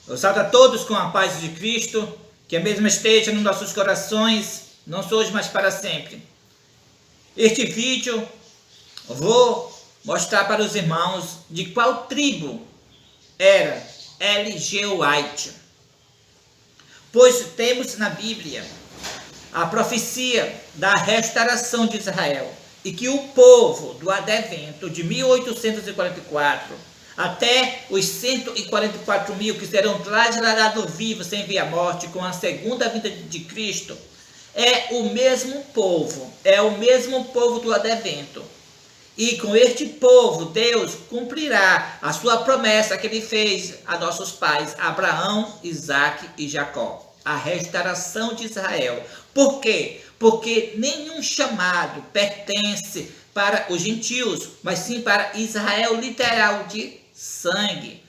Eu saúdo a todos com a paz de Cristo, que a mesma esteja nos nossos corações, não só hoje, mas para sempre. Este vídeo eu vou mostrar para os irmãos de qual tribo era L.G. White. Pois temos na Bíblia a profecia da restauração de Israel e que o povo do advento de 1844 até os 144 mil que serão trasladados vivos sem ver a morte com a segunda vinda de Cristo, é o mesmo povo do advento. E com este povo, Deus cumprirá a sua promessa que ele fez a nossos pais, Abraão, Isaque e Jacó. A restauração de Israel. Por quê? Porque nenhum chamado pertence para os gentios, mas sim para Israel literal de sangue.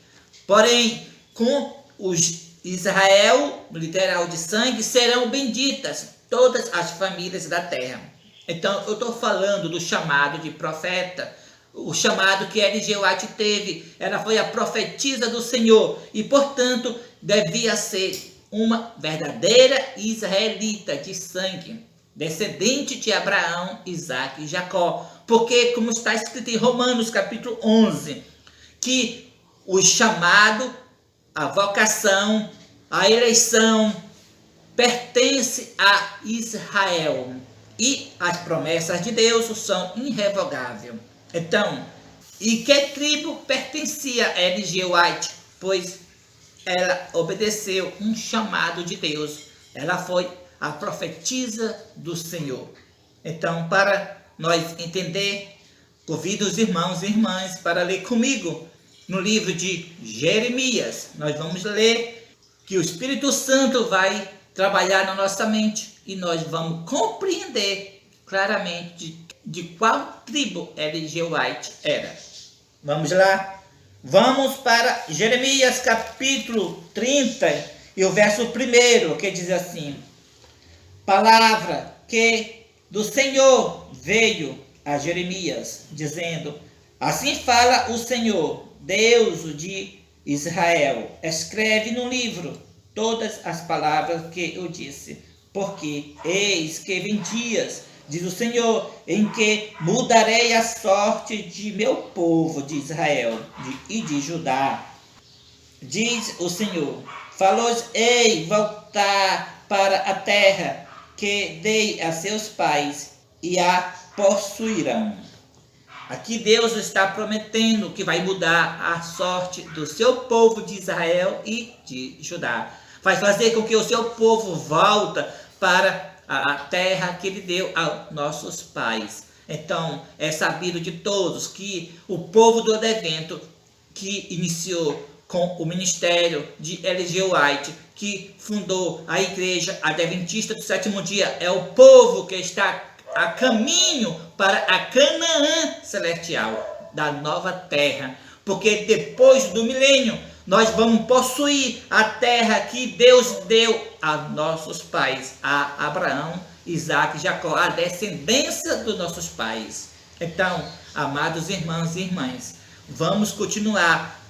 Porém, com os Israel literal de sangue serão benditas todas as famílias da terra. Então, eu estou falando do chamado de profeta, o chamado que L.G. White teve. Ela foi a profetisa do Senhor e, portanto, devia ser uma verdadeira israelita de sangue, descendente de Abraão, Isaque e Jacó. Porque, como está escrito em Romanos capítulo 11, que o chamado, a vocação, a eleição pertence a Israel. E as promessas de Deus são irrevogáveis. Então, e que tribo pertencia a L.G. White? Pois ela obedeceu um chamado de Deus. Ela foi a profetisa do Senhor. Então, para nós entender, convido os irmãos e irmãs para ler comigo no livro de Jeremias. Nós vamos ler que o Espírito Santo vai trabalhar na nossa mente e nós vamos compreender claramente de qual tribo L.G. White era. Vamos lá? Vamos para Jeremias capítulo 30 e o verso 1, que diz assim: palavra que do Senhor veio a Jeremias, dizendo: assim fala o Senhor, Deus de Israel, escreve no livro todas as palavras que eu disse, porque eis que vem dias, diz o Senhor, em que mudarei a sorte de meu povo de Israel e de Judá. Diz o Senhor: falou-ei voltar para a terra que dei a seus pais e a possuirão. Aqui Deus está prometendo que vai mudar a sorte do seu povo de Israel e de Judá. Vai fazer com que o seu povo volta para a terra que ele deu aos nossos pais. Então, é sabido de todos que o povo do advento, que iniciou com o ministério de L.G. White, que fundou a igreja adventista do sétimo dia, é o povo que está a caminho para a Canaã celestial, da nova terra. Porque depois do milênio, nós vamos possuir a terra que Deus deu a nossos pais, a Abraão, Isaque e Jacó, a descendência dos nossos pais. Então, amados irmãos e irmãs, vamos continuar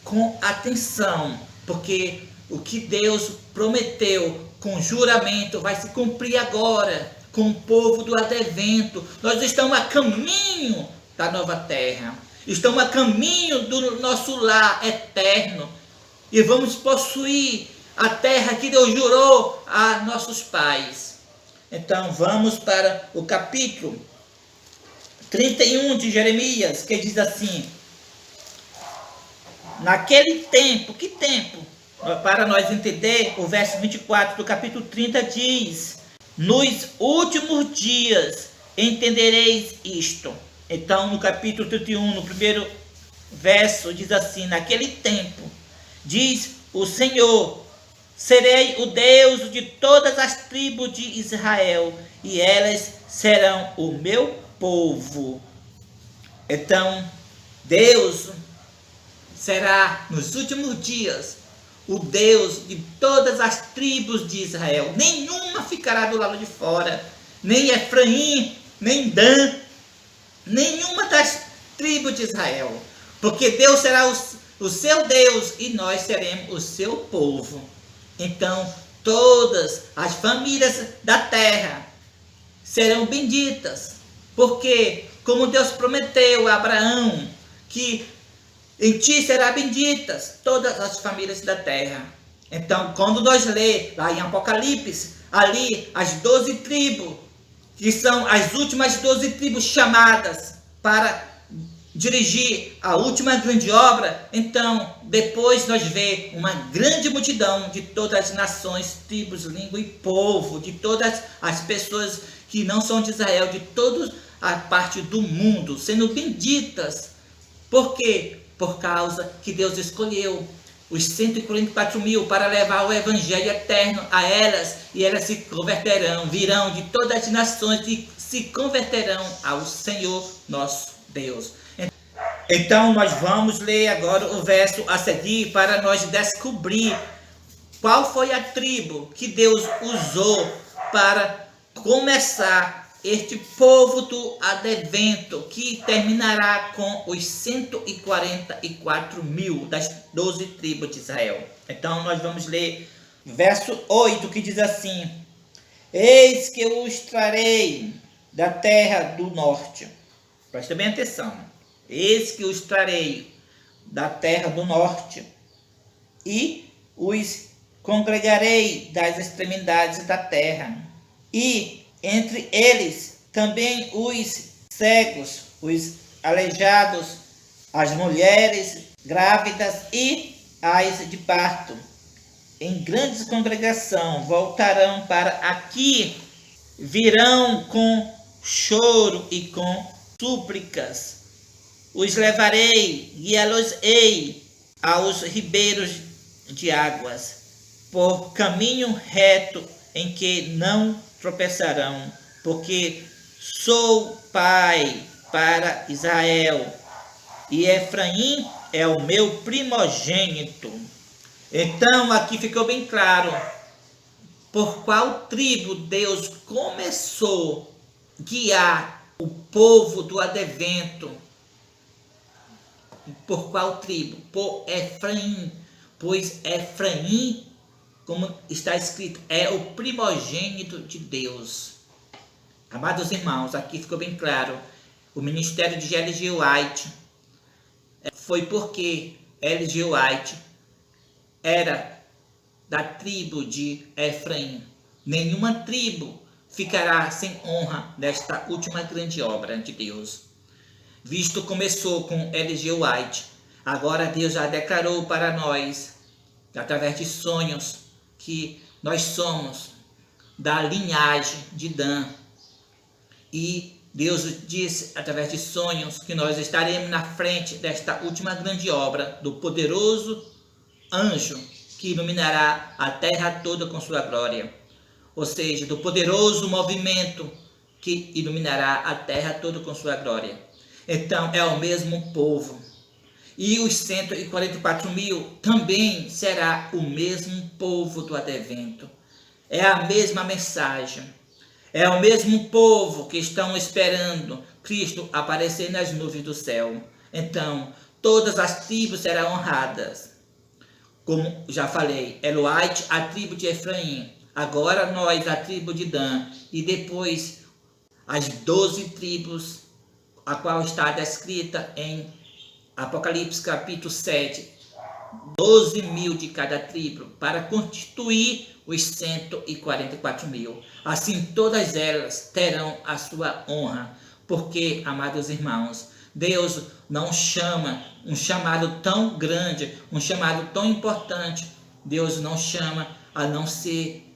com atenção, porque o que Deus prometeu com juramento vai se cumprir agora com o povo do advento. Nós estamos a caminho da nova terra. Estamos a caminho do nosso lar eterno e vamos possuir a terra que Deus jurou a nossos pais. Então vamos para o capítulo 31 de Jeremias, que diz assim: naquele tempo, que tempo? Para nós entender, o verso 24 do capítulo 30 diz: nos últimos dias entendereis isto. Então, no capítulo 31, no primeiro verso, diz assim: naquele tempo, diz o Senhor, serei o Deus de todas as tribos de Israel, e elas serão o meu povo. Então, Deus será, nos últimos dias, o Deus de todas as tribos de Israel. Nenhuma ficará do lado de fora, nem Efraim, nem Dan, nenhuma das tribos de Israel, porque Deus será o seu Deus e nós seremos o seu povo. Então, todas as famílias da terra serão benditas, porque, como Deus prometeu a Abraão, que em ti serão benditas todas as famílias da terra. Então, quando nós lemos lá em Apocalipse, ali as 12 tribos, que são as últimas 12 tribos chamadas para dirigir a última grande obra, então depois nós vemos uma grande multidão de todas as nações, tribos, língua e povo, de todas as pessoas que não são de Israel, de toda a parte do mundo, sendo benditas. Por quê? Por causa que Deus escolheu os 144 mil para levar o evangelho eterno a elas, e elas se converterão, virão de todas as nações e se converterão ao Senhor nosso Deus. Então nós vamos ler agora o verso a seguir para nós descobrir qual foi a tribo que Deus usou para começar este povo do advento, que terminará com os 144 mil das 12 tribos de Israel. Então nós vamos ler verso 8, que diz assim: eis que eu os trarei da terra do norte. Presta bem atenção. Eis que os trarei da terra do norte, e os congregarei das extremidades da terra, e entre eles também os cegos, os aleijados, as mulheres grávidas e as de parto. Em grande congregação voltarão para aqui, virão com choro e com súplicas. Os levarei, guiá-los-ei aos ribeiros de águas, por caminho reto em que não tropeçarão, porque sou pai para Israel, e Efraim é o meu primogênito. Então aqui ficou bem claro por qual tribo Deus começou a guiar o povo do advento. Por qual tribo? Por Efraim, pois Efraim, como está escrito, é o primogênito de Deus. Amados irmãos, aqui ficou bem claro, o ministério de Ellen G. White foi porque Ellen G. White era da tribo de Efraim. Nenhuma tribo ficará sem honra nesta última grande obra de Deus. Visto começou com Ellen G. White, agora Deus já declarou para nós, através de sonhos, que nós somos da linhagem de Dan. E Deus disse, através de sonhos, que nós estaremos na frente desta última grande obra do poderoso anjo que iluminará a terra toda com sua glória. Ou seja, do poderoso movimento que iluminará a terra toda com sua glória. Então é o mesmo povo. E os 144 mil também será o mesmo povo do advento. É a mesma mensagem. É o mesmo povo que estão esperando Cristo aparecer nas nuvens do céu. Então, todas as tribos serão honradas. Como já falei, Eloite, a tribo de Efraim. Agora nós, a tribo de Dan. E depois as 12 tribos, a qual está descrita em Apocalipse capítulo 7, 12 mil de cada tribo, para constituir os 144 mil. Assim todas elas terão a sua honra, porque, amados irmãos, Deus não chama um chamado tão grande, um chamado tão importante, Deus não chama a não ser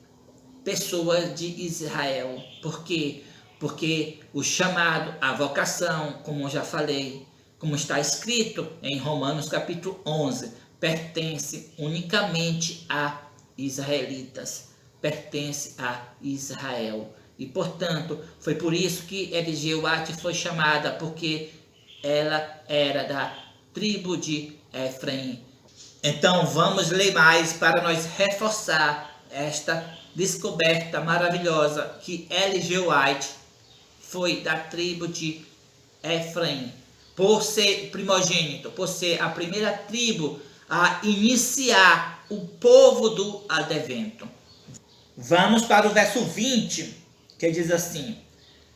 pessoas de Israel. Por quê? Porque o chamado, a vocação, como eu já falei, como está escrito em Romanos capítulo 11, pertence unicamente a israelitas, pertence a Israel. E, portanto, foi por isso que Ellen G. White foi chamada, porque ela era da tribo de Efraim. Então, vamos ler mais para nós reforçar esta descoberta maravilhosa que Ellen G. White foi da tribo de Efraim. por ser primogênito, por ser a primeira tribo a iniciar o povo do advento. Vamos para o verso 20, que diz assim: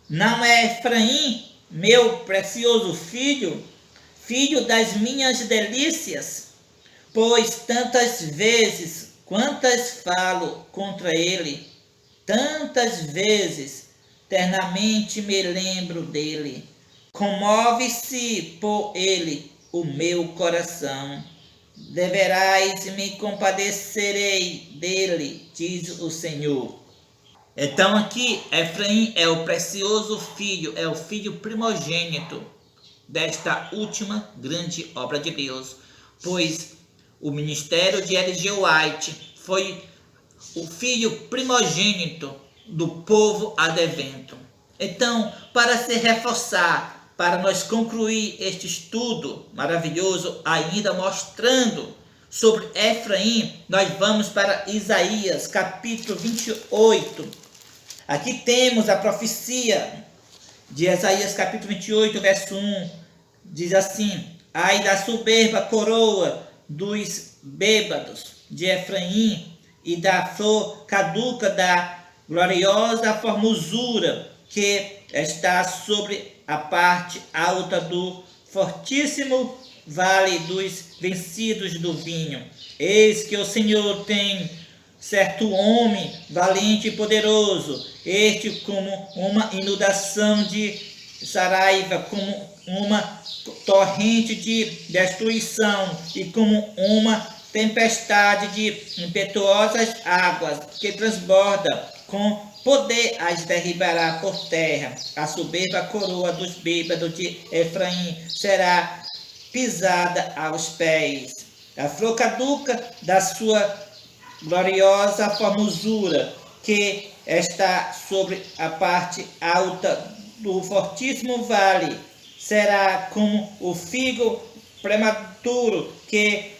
não é Efraim, meu precioso filho, filho das minhas delícias? Pois tantas vezes quantas falo contra ele, tantas vezes ternamente me lembro dele. Comove-se por ele o meu coração. Deverás me compadecerei dele, diz o Senhor. Então aqui, Efraim é o precioso filho, é o filho primogênito desta última grande obra de Deus, pois o ministério de Ellen G. White foi o filho primogênito do povo advento. Então, para se reforçar, para nós concluir este estudo maravilhoso, ainda mostrando sobre Efraim, nós vamos para Isaías, capítulo 28. Aqui temos a profecia de Isaías, capítulo 28, verso 1. Diz assim: ai da soberba coroa dos bêbados de Efraim e da flor caduca da gloriosa formosura que está sobre a parte alta do fortíssimo vale dos vencidos do vinho. Eis que o Senhor tem certo homem valente e poderoso, este como uma inundação de saraiva, como uma torrente de destruição e como uma tempestade de impetuosas águas que transborda, com poder as derribará por terra. A soberba coroa dos bêbados de Efraim será pisada aos pés. A flor caduca da sua gloriosa formosura, que está sobre a parte alta do fortíssimo vale, será como o figo prematuro que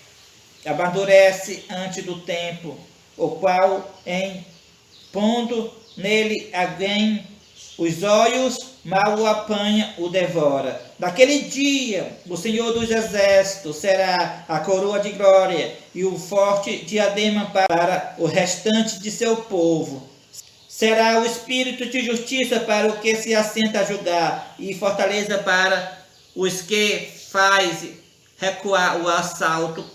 amadurece antes do tempo, o qual, em pondo nele alguém os olhos, mal o apanha, o devora. Naquele dia, o Senhor dos Exércitos será a coroa de glória e o forte diadema para o restante de seu povo. Será o espírito de justiça para o que se assenta a julgar e fortaleza para os que faz recuar o assalto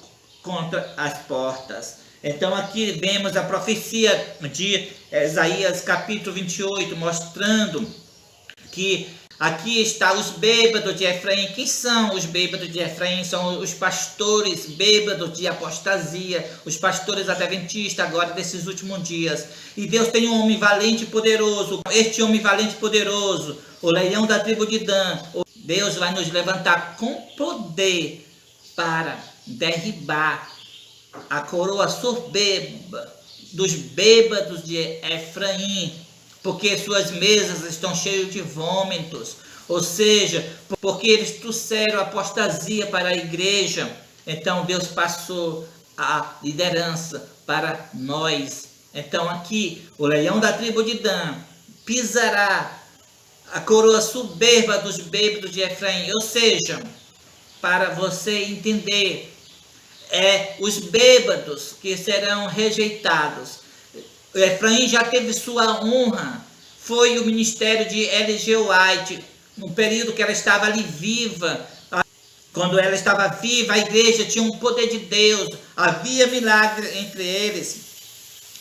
contra as portas. Então aqui vemos a profecia de Isaías capítulo 28, mostrando que aqui está os bêbados de Efraim. Quem são os bêbados de Efraim? São os pastores bêbados de apostasia, os pastores adventistas agora desses últimos dias. E Deus tem um homem valente e poderoso. Este homem valente e poderoso, o leão da tribo de Dan, Deus vai nos levantar com poder para derribar a coroa soberba dos bêbados de Efraim, porque suas mesas estão cheias de vômitos, ou seja, porque eles trouxeram apostasia para a igreja. Então Deus passou a liderança para nós. Então aqui, o leão da tribo de Dan pisará a coroa soberba dos bêbados de Efraim, ou seja, para você entender, os bêbados que serão rejeitados. Efraim já teve sua honra, foi o ministério de Ellen G. White, no período que ela estava ali viva. Quando ela estava viva, a igreja tinha um poder de Deus, havia milagre entre eles,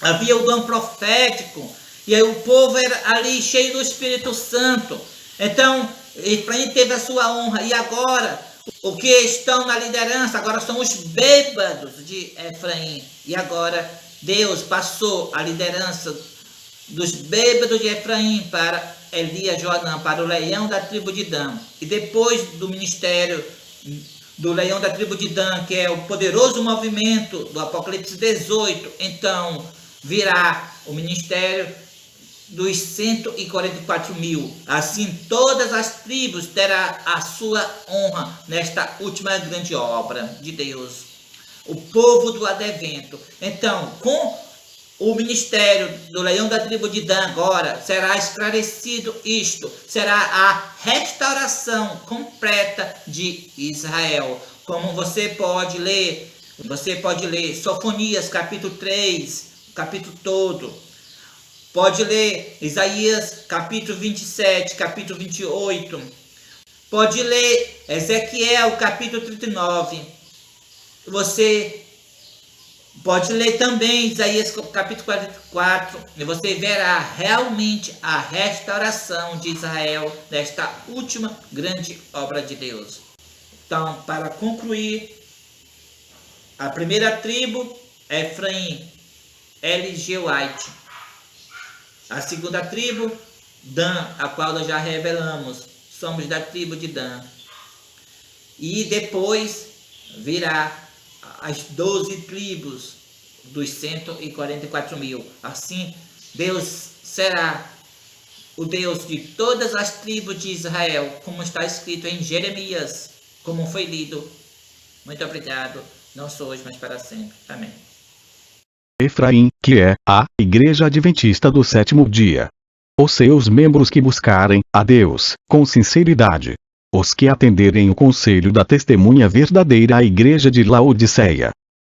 havia o dom profético, e aí o povo era ali cheio do Espírito Santo. Então, Efraim teve a sua honra, e agora o que estão na liderança agora são os bêbados de Efraim. E agora Deus passou a liderança dos bêbados de Efraim para Elias Joanã, para o leão da tribo de Dan. E depois do ministério do leão da tribo de Dan, que é o poderoso movimento do Apocalipse 18, então virá o ministério dos 144 mil. Assim todas as tribos terão a sua honra nesta última grande obra de Deus, o povo do advento. Então, com o ministério do leão da tribo de Dan agora será esclarecido isto, será a restauração completa de Israel. Como você pode ler Sofonias capítulo 3, capítulo todo. Pode ler Isaías capítulo 27, capítulo 28. Pode ler Ezequiel capítulo 39. Você pode ler também Isaías capítulo 44 e você verá realmente a restauração de Israel desta última grande obra de Deus. Então, para concluir, a primeira tribo é Efraim, L.G. White. A segunda tribo, Dan, a qual nós já revelamos, somos da tribo de Dan. E depois virá as 12 tribos dos 144 mil. Assim, Deus será o Deus de todas as tribos de Israel, como está escrito em Jeremias, como foi lido. Muito obrigado, não sou hoje, mas para sempre. Amém. Efraim, que é a Igreja Adventista do Sétimo Dia. Os seus membros que buscarem a Deus com sinceridade. Os que atenderem o conselho da testemunha verdadeira à Igreja de Laodiceia.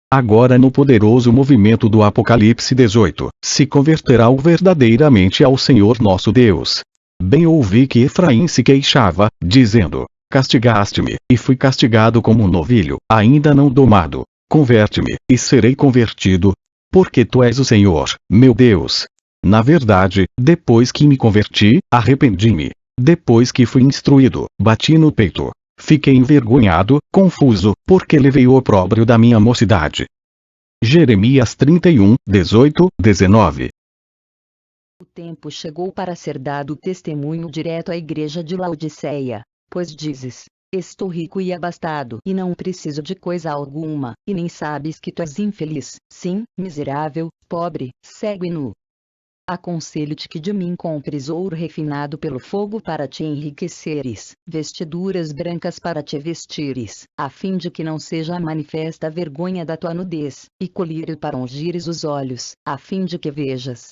Agora no poderoso movimento do Apocalipse 18, se converterá verdadeiramente ao Senhor nosso Deus. Bem ouvi que Efraim se queixava, dizendo: castigaste-me, e fui castigado como um novilho, ainda não domado. Converte-me, e serei convertido. Porque tu és o Senhor, meu Deus. Na verdade, depois que me converti, arrependi-me. Depois que fui instruído, bati no peito. Fiquei envergonhado, confuso, porque levei o opróbrio da minha mocidade. Jeremias 31, 18, 19. O tempo chegou para ser dado testemunho direto à igreja de Laodiceia, pois dizes: estou rico e abastado e não preciso de coisa alguma, e nem sabes que tu és infeliz, sim, miserável, pobre, cego e nu. Aconselho-te que de mim compres ouro refinado pelo fogo para te enriqueceres, vestiduras brancas para te vestires, a fim de que não seja manifesta a vergonha da tua nudez, e colírio para ungires os olhos, a fim de que vejas.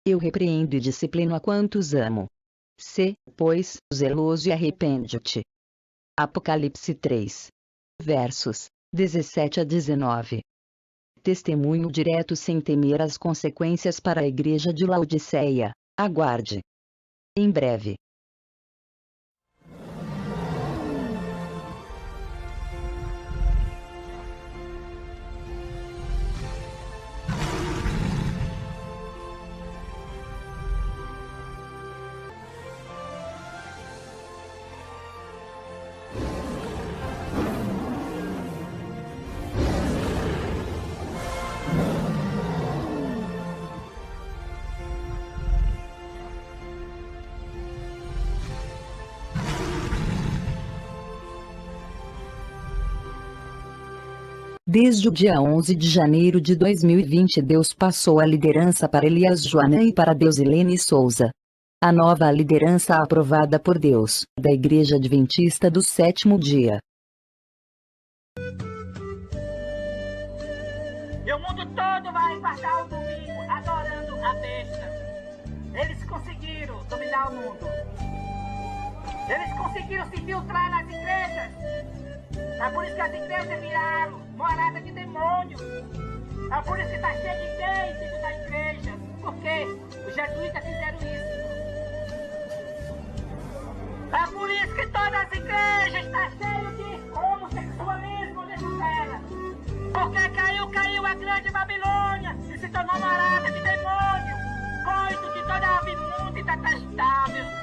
Eu repreendo e disciplino a quantos amo. Sê, pois, zeloso e arrepende-te. Apocalipse 3. Versos 17 a 19. Testemunho direto sem temer as consequências para a igreja de Laodiceia. Aguarde. Em breve. Desde o dia 11 de janeiro de 2020, Deus passou a liderança para Elias Joanã e para Deusilene Souza. A nova liderança aprovada por Deus, da Igreja Adventista do Sétimo Dia. E o mundo todo vai passar o domingo adorando a besta. Eles conseguiram dominar o mundo. Eles conseguiram se infiltrar nas igrejas. É por isso que as igrejas viraram morada de demônio. É por isso que está cheio de gays dentro da igreja. Por quê? Os jesuítas fizeram isso. É por isso que todas as igrejas estão cheias de homossexualismo nessa terra. Porque caiu a grande Babilônia e se tornou morada de demônio. Coito de toda ave imunda e detestável.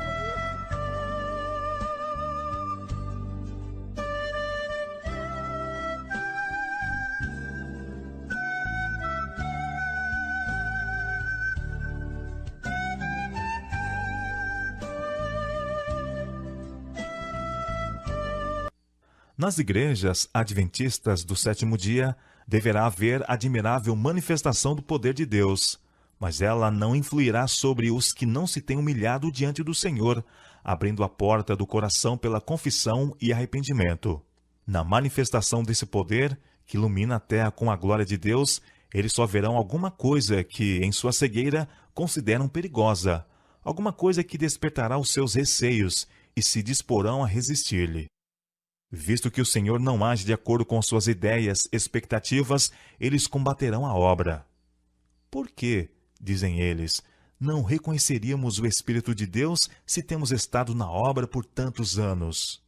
Nas igrejas adventistas do sétimo dia, deverá haver admirável manifestação do poder de Deus, mas ela não influirá sobre os que não se têm humilhado diante do Senhor, abrindo a porta do coração pela confissão e arrependimento. Na manifestação desse poder, que ilumina a terra com a glória de Deus, Eles só verão alguma coisa que, em sua cegueira, consideram perigosa, alguma coisa que despertará os seus receios e se disporão a resistir-lhe. Visto que o Senhor não age de acordo com suas ideias, expectativas, eles combaterão a obra. Por que, dizem eles, não reconheceríamos o Espírito de Deus se temos estado na obra por tantos anos?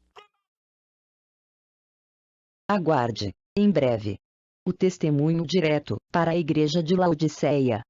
Aguarde, em breve, o testemunho direto para a igreja de Laodiceia.